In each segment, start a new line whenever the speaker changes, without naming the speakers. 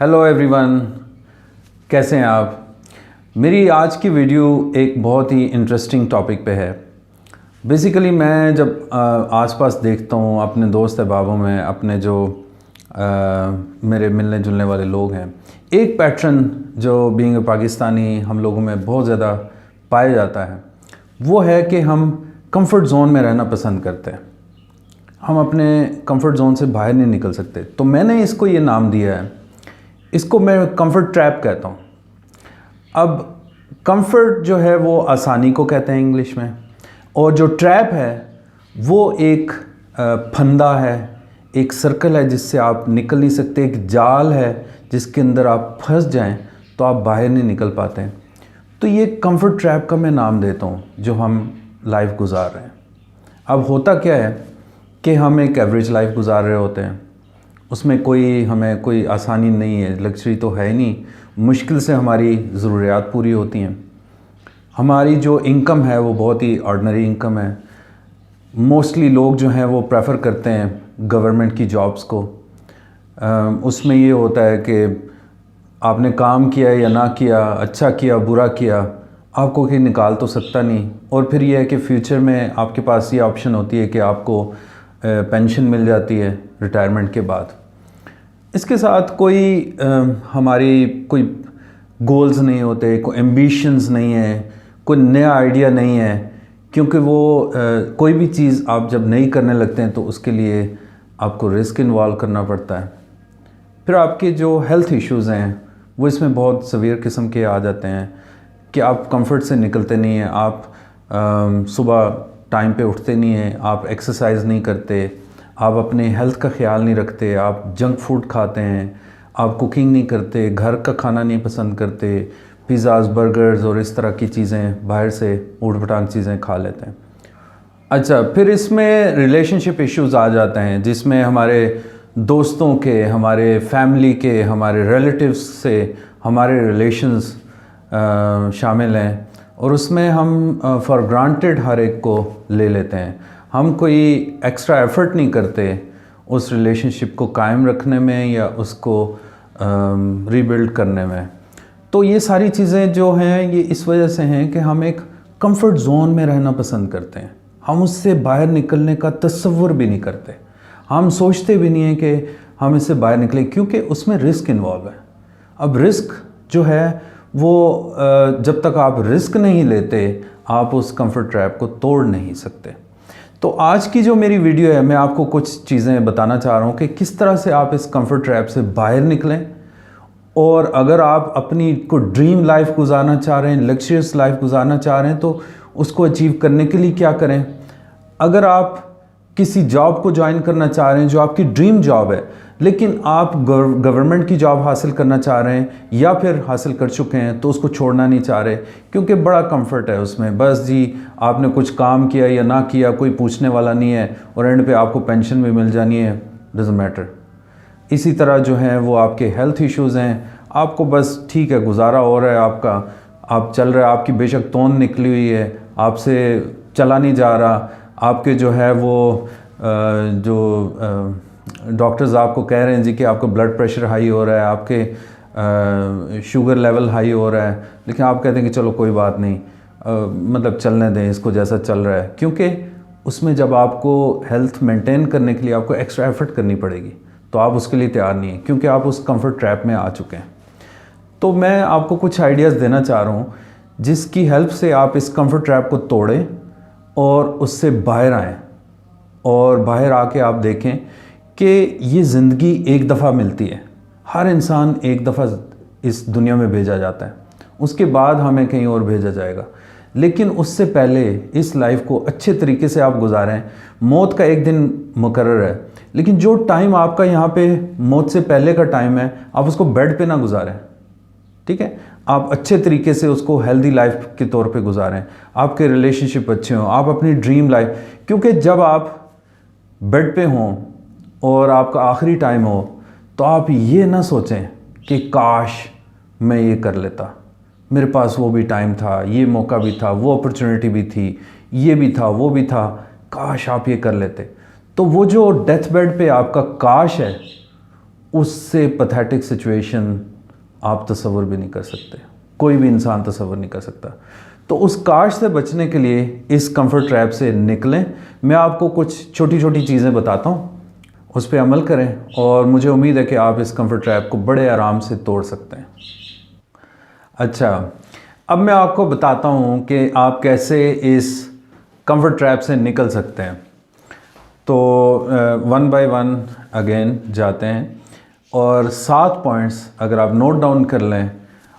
Hello everyone, कैसे हैं आप। मेरी आज की वीडियो एक बहुत ही इंटरेस्टिंग टॉपिक पे है। बेसिकली मैं जब आसपास देखता हूँ अपने दोस्त अहबाबों में, अपने जो मेरे मिलने जुलने वाले लोग हैं, एक पैटर्न जो बीइंग पाकिस्तानी हम लोगों में बहुत ज़्यादा पाया जाता है वो है कि हम कंफर्ट ज़ोन में रहना पसंद करते हैं। हम अपने कंफर्ट ज़ोन से बाहर नहीं निकल सकते। तो मैंने इसको ये नाम दिया है, इसको मैं कंफर्ट ट्रैप कहता हूँ। अब कंफर्ट जो है वो आसानी को कहते हैं इंग्लिश में, और जो ट्रैप है वो एक फंदा है, एक सर्कल है जिससे आप निकल नहीं सकते, एक जाल है जिसके अंदर आप फंस जाएं तो आप बाहर नहीं निकल पाते हैं। तो ये कंफर्ट ट्रैप का मैं नाम देता हूँ जो हम लाइफ गुजार रहे हैं। अब होता क्या है कि हम एक एवरेज लाइफ गुजार रहे होते हैं, उसमें हमें कोई आसानी नहीं है, लग्जरी तो है ही नहीं, मुश्किल से हमारी ज़रूरियात पूरी होती हैं। हमारी जो इनकम है वो बहुत ही ऑर्डिनरी इनकम है। मोस्टली लोग जो हैं वो प्रेफर करते हैं गवर्नमेंट की जॉब्स को। उसमें ये होता है कि आपने काम किया या ना किया, अच्छा किया बुरा किया, आपको कोई निकाल तो सकता नहीं। और फिर ये है कि फ्यूचर में आपके पास ये ऑप्शन होती है कि आपको पेंशन मिल जाती है रिटायरमेंट के बाद। इसके साथ हमारी कोई गोल्स नहीं होते, कोई एम्बिशंस नहीं है, कोई नया आइडिया नहीं है, क्योंकि कोई भी चीज़ आप जब नहीं करने लगते हैं तो उसके लिए आपको रिस्क इन्वॉल्व करना पड़ता है। फिर आपके जो हेल्थ इश्यूज़ हैं वो इसमें बहुत सवीर किस्म के आ जाते हैं कि आप कंफर्ट से निकलते नहीं हैं, आप सुबह टाइम पे उठते नहीं हैं, आप एक्सरसाइज नहीं करते, आप अपने हेल्थ का ख्याल नहीं रखते, आप जंक फूड खाते हैं, आप कुकिंग नहीं करते, घर का खाना नहीं पसंद करते, पिज़्ज़ाज़ बर्गर्स और इस तरह की चीज़ें बाहर से ऊट पटांग चीज़ें खा लेते हैं। अच्छा, फिर इसमें रिलेशनशिप इश्यूज़ आ जाते हैं जिसमें हमारे दोस्तों के, हमारे फैमिली के, हमारे रिलेटिव्स से हमारे रिलेशंस शामिल हैं, और उसमें हम फॉर ग्रांटेड हर एक को ले लेते हैं। हम कोई एक्स्ट्रा एफ़र्ट नहीं करते उस रिलेशनशिप को कायम रखने में या उसको रीबिल्ड करने में। तो ये सारी चीज़ें जो हैं ये इस वजह से हैं कि हम एक कंफर्ट ज़ोन में रहना पसंद करते हैं। हम उससे बाहर निकलने का तसव्वुर भी नहीं करते, हम सोचते भी नहीं हैं कि हम इससे बाहर निकलें, क्योंकि उसमें रिस्क इन्वॉल्व है। अब रिस्क जो है वो जब तक आप रिस्क नहीं लेते आप उस कंफर्ट ट्रैप को तोड़ नहीं सकते। तो आज की जो मेरी वीडियो है, मैं आपको कुछ चीज़ें बताना चाह रहा हूँ कि किस तरह से आप इस कंफर्ट ट्रैप से बाहर निकलें। और अगर आप अपनी को ड्रीम लाइफ गुजारना चाह रहे हैं, लग्जरियस लाइफ गुजारना चाह रहे हैं, तो उसको अचीव करने के लिए क्या करें। अगर आप किसी जॉब को ज्वाइन करना चाह रहे हैं जो आपकी ड्रीम जॉब है, लेकिन आप गवर्नमेंट की जॉब हासिल करना चाह रहे हैं या फिर हासिल कर चुके हैं तो उसको छोड़ना नहीं चाह रहे, क्योंकि बड़ा कंफर्ट है उसमें। बस जी, आपने कुछ काम किया या ना किया, कोई पूछने वाला नहीं है, और एंड पे आपको पेंशन भी मिल जानी है, डजंट मैटर। इसी तरह जो है वो आपके हेल्थ इश्यूज़ हैं, आपको बस ठीक है गुजारा हो रहा है आपका, आप चल रहे हैं, आपकी बेशक तोंद निकली हुई है, आपसे चला नहीं जा रहा, आपके जो है वो डॉक्टर्स आपको कह रहे हैं जी कि आपका ब्लड प्रेशर हाई हो रहा है, आपके शुगर लेवल हाई हो रहा है, लेकिन आप कहते हैं कि चलो कोई बात नहीं, मतलब चलने दें इसको जैसा चल रहा है, क्योंकि उसमें जब आपको हेल्थ मेंटेन करने के लिए आपको एक्स्ट्रा एफर्ट करनी पड़ेगी तो आप उसके लिए तैयार नहीं हैं, क्योंकि आप उस कंफर्ट ट्रैप में आ चुके हैं। तो मैं आपको कुछ आइडियाज़ देना चाह रहा हूँ जिसकी हेल्प से आप इस कंफर्ट ट्रैप को तोड़ें और उससे बाहर आएँ, और बाहर आके आप देखें कि ये ज़िंदगी एक दफ़ा मिलती है। हर इंसान एक दफ़ा इस दुनिया में भेजा जाता है, उसके बाद हमें कहीं और भेजा जाएगा, लेकिन उससे पहले इस लाइफ को अच्छे तरीके से आप गुजारें। मौत का एक दिन मुकर्रर है, लेकिन जो टाइम आपका यहाँ पे मौत से पहले का टाइम है, आप उसको बेड पे ना गुजारें, ठीक है। आप अच्छे तरीके से उसको हेल्दी लाइफ के तौर पे गुजारें, आपके रिलेशनशिप अच्छे हों, आप अपनी ड्रीम लाइफ, क्योंकि जब आप बेड पे हों और आपका आखिरी टाइम हो तो आप ये ना सोचें कि काश मैं ये कर लेता, मेरे पास वो भी टाइम था, ये मौका भी था, वो अपॉर्चुनिटी भी थी, ये भी था, वो भी था, काश आप ये कर लेते। तो वो जो डेथ बेड पे आपका काश है उससे पैथेटिक सिचुएशन आप तसव्वुर भी नहीं कर सकते, कोई भी इंसान तसव्वुर नहीं कर सकता। तो उस काश से बचने के लिए इस कंफर्ट ट्रैप से निकलें। मैं आपको कुछ छोटी छोटी चीज़ें बताता हूँ, उस पर अमल करें और मुझे उम्मीद है कि आप इस कंफर्ट ट्रैप को बड़े आराम से तोड़ सकते हैं। अच्छा, अब मैं आपको बताता हूँ कि आप कैसे इस कंफर्ट ट्रैप से निकल सकते हैं। तो वन बाय वन अगेन जाते हैं और 7 पॉइंट्स अगर आप नोट डाउन कर लें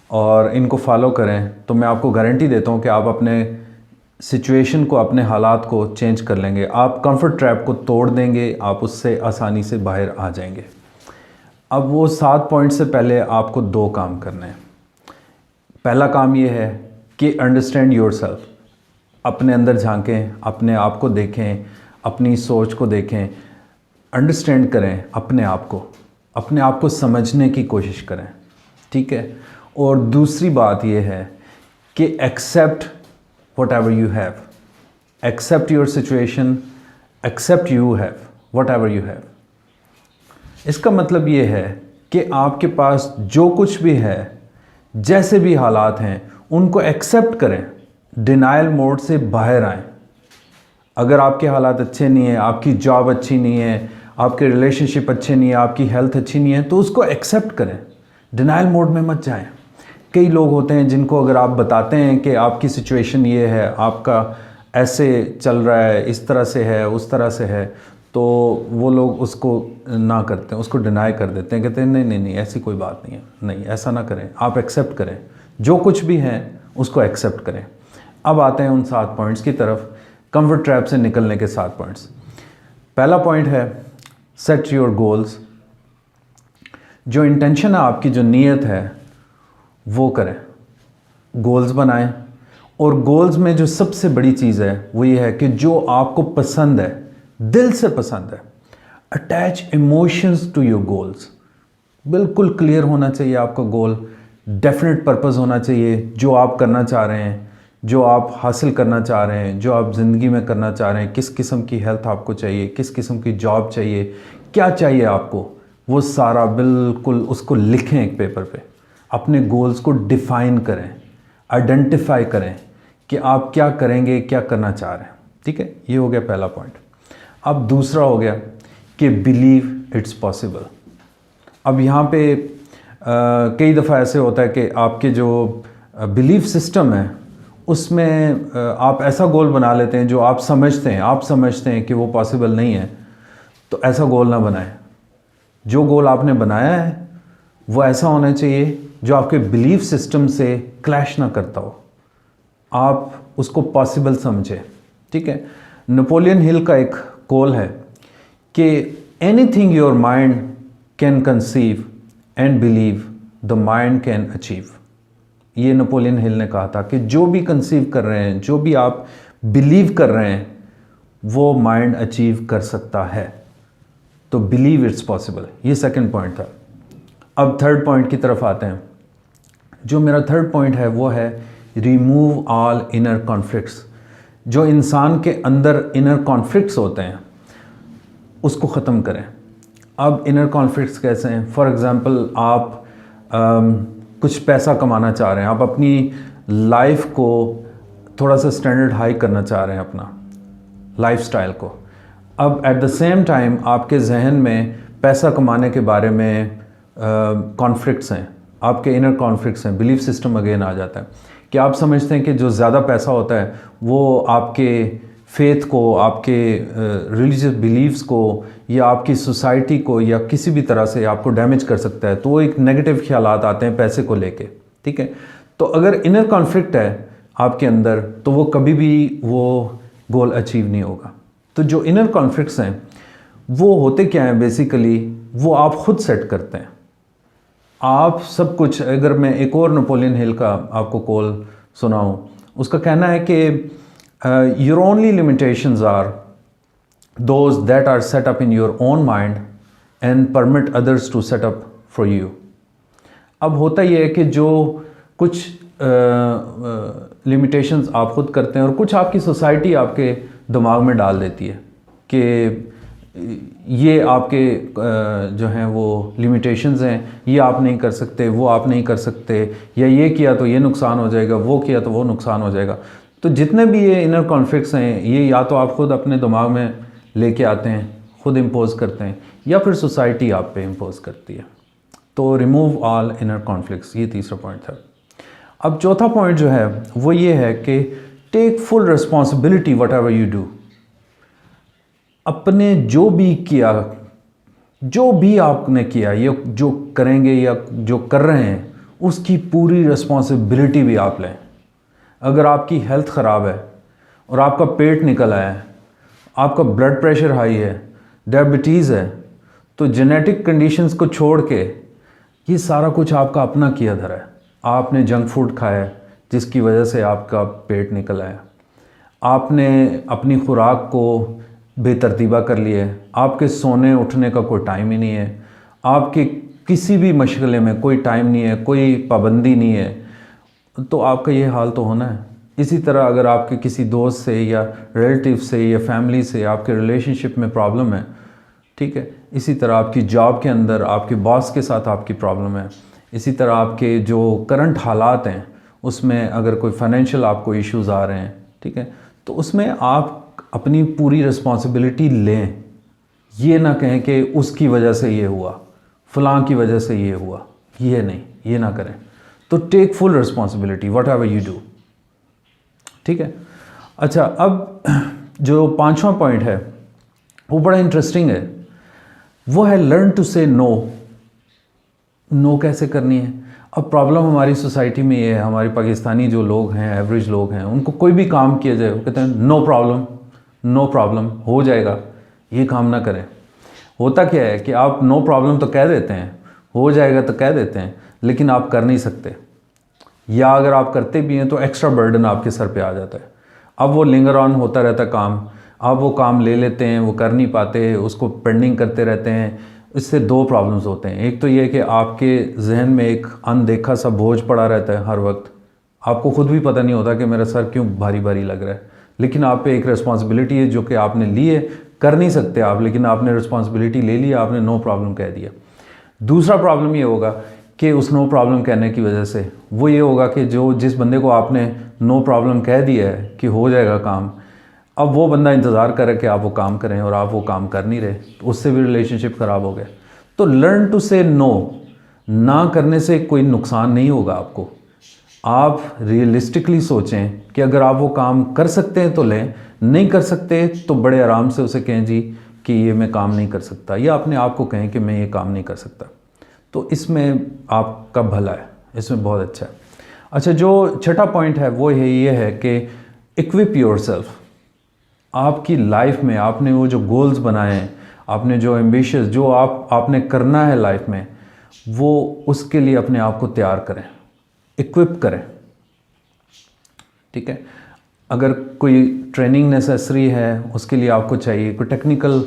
और इनको फॉलो करें तो मैं आपको गारंटी देता हूँ कि आप अपने सिचुएशन को, अपने हालात को चेंज कर लेंगे। आप कंफर्ट ट्रैप को तोड़ देंगे, आप उससे आसानी से बाहर आ जाएंगे। अब वो 7 पॉइंट से पहले आपको 2 काम करने हैं। पहला काम ये है कि अंडरस्टैंड योरसेल्फ, अपने अंदर झांकें, अपने आप को देखें, अपनी सोच को देखें, अंडरस्टैंड करें अपने आप को समझने की कोशिश करें, ठीक है। और दूसरी बात यह है कि accept whatever you have, accept your situation, accept you have whatever you have। इसका मतलब ये है कि आपके पास जो कुछ भी है, जैसे भी हालात हैं, उनको एक्सेप्ट करें, डिनाइल मोड से बाहर आएं। अगर आपके हालात अच्छे नहीं हैं, आपकी जॉब अच्छी नहीं है, आपके रिलेशनशिप अच्छे नहीं है, आपकी हेल्थ अच्छी नहीं है, तो उसको एक्सेप्ट करें, डिनाइल मोड में मत जाएं। कई लोग होते हैं जिनको अगर आप बताते हैं कि आपकी सिचुएशन ये है, आपका ऐसे चल रहा है, इस तरह से है, उस तरह से है, तो वो लोग उसको ना करते हैं, उसको डिनाई कर देते हैं, कहते हैं नहीं नहीं नहीं ऐसी कोई बात नहीं है, नहीं ऐसा ना करें, आप एक्सेप्ट करें, जो कुछ भी है उसको एक्सेप्ट करें। अब आते हैं उन 7 पॉइंट्स की तरफ, कंफर्ट ट्रैप से निकलने के 7 पॉइंट्स। पहला पॉइंट है सेट योर गोल्स। जो इंटेंशन है आपकी, जो नीयत है वो करें, गोल्स बनाएं। और गोल्स में जो सबसे बड़ी चीज़ है वो ये है कि जो आपको पसंद है, दिल से पसंद है, attach emotions to your goals. बिल्कुल क्लियर होना चाहिए आपका गोल, डेफिनेट पर्पस होना चाहिए, जो आप करना चाह रहे हैं, जो आप हासिल करना चाह रहे हैं, जो आप ज़िंदगी में करना चाह रहे हैं, किस किस्म की हेल्थ आपको चाहिए, किस किस्म की जॉब चाहिए, क्या चाहिए आपको, वो सारा बिल्कुल उसको लिखें एक पेपर पे। अपने गोल्स को डिफ़ाइन करें, आइडेंटिफाई करें कि आप क्या करेंगे, क्या करना चाह रहे हैं, ठीक है। ये हो गया पहला पॉइंट। अब दूसरा हो गया कि बिलीव इट्स पॉसिबल। अब यहाँ पे कई दफ़ा ऐसे होता है कि आपके जो बिलीफ सिस्टम है उसमें आप ऐसा गोल बना लेते हैं जो आप समझते हैं कि वो पॉसिबल नहीं है, तो ऐसा गोल ना बनाएं। जो गोल आपने बनाया है वो ऐसा होना चाहिए जो आपके बिलीफ सिस्टम से क्लैश ना करता हो, आप उसको पॉसिबल समझें, ठीक है। नेपोलियन हिल का एक कोल है कि anything your mind can conceive and believe the mind can achieve. ये नेपोलियन हिल ने कहा था कि जो भी कंसीव कर रहे हैं, जो भी आप बिलीव कर रहे हैं, वो माइंड अचीव कर सकता है। तो बिलीव इट्स पॉसिबल, ये सेकंड पॉइंट था। अब थर्ड पॉइंट की तरफ आते हैं। जो मेरा थर्ड पॉइंट है वो है रिमूव ऑल इनर कॉन्फ्लिक्ट्स। जो इंसान के अंदर इनर कॉन्फ्लिक्ट्स होते हैं उसको ख़त्म करें। अब इनर कॉन्फ्लिक्ट्स कैसे हैं? फॉर एग्ज़ाम्पल आप कुछ पैसा कमाना चाह रहे हैं, आप अपनी लाइफ को थोड़ा सा स्टैंडर्ड हाई करना चाह रहे हैं, अपना लाइफस्टाइल को। अब एट द सेम टाइम आपके जहन में पैसा कमाने के बारे में कॉन्फ्लिक्ट्स हैं, आपके इनर कॉन्फ्लिक्ट्स हैं, बिलीफ सिस्टम अगेन आ जाता है कि आप समझते हैं कि जो ज़्यादा पैसा होता है वो आपके फेथ को, आपके रिलीजियस बिलीव्स को या आपकी सोसाइटी को या किसी भी तरह से आपको डैमेज कर सकता है। तो वो एक नेगेटिव ख्यालात आते हैं पैसे को लेके, ठीक है। तो अगर इनर कॉन्फ्लिक्ट है आपके अंदर तो वो कभी भी वो गोल अचीव नहीं होगा। तो जो इनर कॉन्फ्लिक्ट्स हैं वो होते क्या हैं बेसिकली, वो आप खुद सेट करते हैं। आप सब कुछ, अगर मैं एक और नेपोलियन हिल का आपको कॉल सुनाऊं, उसका कहना है कि your only limitations are those that are set up in your own mind and permit others to set up for you। अब होता ये है कि जो कुछ लिमिटेशंस आप खुद करते हैं और कुछ आपकी सोसाइटी आपके दिमाग में डाल देती है कि ये आपके जो हैं वो लिमिटेशंस हैं, ये आप नहीं कर सकते, वो आप नहीं कर सकते, या ये किया तो ये नुकसान हो जाएगा, वो किया तो वो नुकसान हो जाएगा। तो जितने भी ये इनर कॉन्फ्लिक्ट्स हैं, ये या तो आप खुद अपने दिमाग में लेके आते हैं, खुद इम्पोज करते हैं, या फिर सोसाइटी आप पे इम्पोज करती है। तो रिमूव ऑल इनर कॉन्फ्लिक्ट्स, ये तीसरा पॉइंट था। अब चौथा पॉइंट जो है वो ये है कि take full responsibility whatever you do. अपने जो भी किया, जो भी आपने किया, ये जो करेंगे या जो कर रहे हैं, उसकी पूरी रिस्पॉन्सिबिलिटी भी आप लें। अगर आपकी हेल्थ ख़राब है और आपका पेट निकल आया है, आपका ब्लड प्रेशर हाई है, डायबिटीज़ है, तो जेनेटिक कंडीशंस को छोड़ के ये सारा कुछ आपका अपना किया धरा है। आपने जंक फूड खाया जिसकी वजह से आपका पेट निकल आया, आपने अपनी खुराक को बेतरतीबा कर लिया है, आपके सोने उठने का कोई टाइम ही नहीं है, आपके किसी भी मशगले में कोई टाइम नहीं है, कोई पाबंदी नहीं है, तो आपका ये हाल तो होना है। इसी तरह अगर आपके किसी दोस्त से या रिलेटिव से या फैमिली से आपके रिलेशनशिप में प्रॉब्लम है, ठीक है, इसी तरह आपकी जॉब के अंदर आपके बॉस के साथ आपकी प्रॉब्लम है, इसी तरह आपके जो करंट हालात हैं उसमें अगर कोई फाइनेंशियल आपको इश्यूज़ आ रहे हैं, ठीक है, तो उसमें आप अपनी पूरी रिस्पॉन्सिबिलिटी लें। ये ना कहें कि उसकी वजह से ये हुआ, फ़लाँ की वजह से ये हुआ, ये नहीं, ये ना करें। तो take full responsibility whatever you do, ठीक है। अच्छा, अब जो पांचवा पॉइंट है वो बड़ा इंटरेस्टिंग है, वो है लर्न टू से नो। नो कैसे करनी है? अब प्रॉब्लम हमारी सोसाइटी में ये है, हमारे पाकिस्तानी जो लोग हैं, एवरेज लोग हैं, उनको कोई भी काम किया जाए वो कहते हैं नो प्रॉब्लम, नो प्रॉब्लम, हो जाएगा, ये काम ना करें। होता क्या है कि आप नो प्रॉब्लम तो कह देते हैं, हो जाएगा तो कह देते हैं, लेकिन आप कर नहीं सकते, या अगर आप करते भी हैं तो एक्स्ट्रा बर्डन आपके सर पे आ जाता है। अब वो लिंगर ऑन होता रहता काम, अब वो काम ले लेते हैं, वो कर नहीं पाते, उसको पेंडिंग करते रहते हैं। इससे दो प्रॉब्लम्स होते हैं। एक तो ये कि आपके जहन में एक अनदेखा सा बोझ पड़ा रहता है हर वक्त, आपको खुद भी पता नहीं होता कि मेरा सर क्यों भारी भारी लग रहा है, लेकिन आप पे एक रिस्पॉन्सिबिलिटी है जो कि आपने ली है, कर नहीं सकते आप, लेकिन आपने रिस्पॉन्सिबिलिटी ले ली, आपने नो प्रॉब्लम कह दिया। दूसरा प्रॉब्लम ये होगा कि उस नो प्रॉब्लम कहने की वजह से वो ये होगा कि जिस बंदे को आपने नो प्रॉब्लम कह दिया है कि हो जाएगा काम, अब वो बंदा इंतज़ार करे कि आप वो काम करें और आप वो काम कर नहीं रहे, तो उससे भी रिलेशनशिप ख़राब हो गया। तो लर्न टू से नो, ना करने से कोई नुकसान नहीं होगा आपको। आप रियलिस्टिकली सोचें कि अगर आप वो काम कर सकते हैं तो लें, नहीं कर सकते तो बड़े आराम से उसे कहें जी कि ये मैं काम नहीं कर सकता, या अपने आप को कहें कि मैं ये काम नहीं कर सकता। तो इसमें आपका भला है, इसमें बहुत अच्छा है। अच्छा, जो छठा पॉइंट है वो ये है कि इक्विप योरसेल्फ। आपकी लाइफ में आपने वो जो गोल्स बनाए हैं, आपने जो एम्बिशियस, जो आपने करना है लाइफ में, वो उसके लिए अपने आप को तैयार करें, इक्विप करें, ठीक है। अगर कोई ट्रेनिंग नेसेसरी है उसके लिए आपको चाहिए, कोई टेक्निकल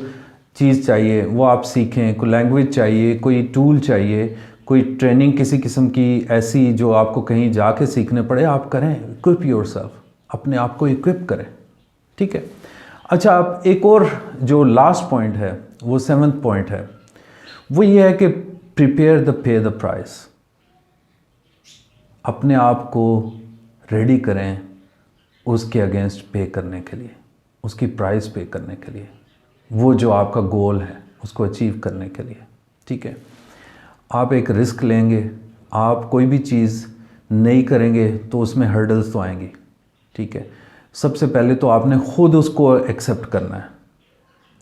चीज़ चाहिए वो आप सीखें, कोई लैंग्वेज चाहिए, कोई टूल चाहिए, कोई ट्रेनिंग किसी किस्म की ऐसी जो आपको कहीं जाके सीखने पड़े, आप करें। इक्विप योरसेल्फ, अपने आप को इक्विप करें, ठीक है। अच्छा, आप एक और जो लास्ट पॉइंट है वो 7th पॉइंट है, वो ये है कि prepare the pay the price. अपने आप को रेडी करें उसके अगेंस्ट पे करने के लिए, उसकी प्राइस पे करने के लिए, वो जो आपका गोल है उसको अचीव करने के लिए, ठीक है। आप एक रिस्क लेंगे, आप कोई भी चीज़ नहीं करेंगे तो उसमें हर्डल्स तो आएंगी, ठीक है। सबसे पहले तो आपने ख़ुद उसको एक्सेप्ट करना है,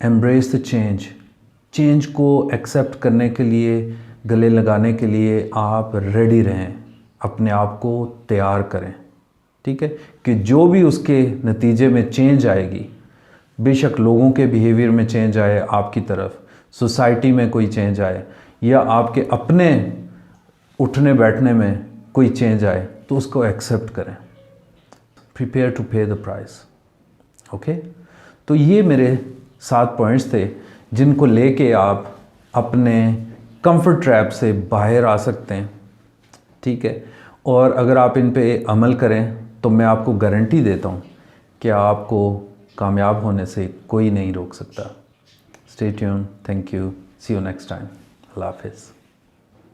एम्ब्रेस द चेंज। चेंज को एक्सेप्ट करने के लिए, गले लगाने के लिए आप रेडी रहें, अपने आप को तैयार करें, ठीक है, कि जो भी उसके नतीजे में चेंज आएगी, बेशक लोगों के बिहेवियर में चेंज आए आपकी तरफ, सोसाइटी में कोई चेंज आए, या आपके अपने उठने बैठने में कोई चेंज आए, तो उसको एक्सेप्ट करें। प्रिपेयर टू पे द प्राइस, ओके। तो ये मेरे 7 पॉइंट्स थे जिनको लेके आप अपने कंफर्ट ट्रैप से बाहर आ सकते हैं, ठीक है। और अगर आप इन पे अमल करें तो मैं आपको गारंटी देता हूँ कि आपको कामयाब होने से कोई नहीं रोक सकता। Stay tune, thank you, see you next time, Allah हाफिज़।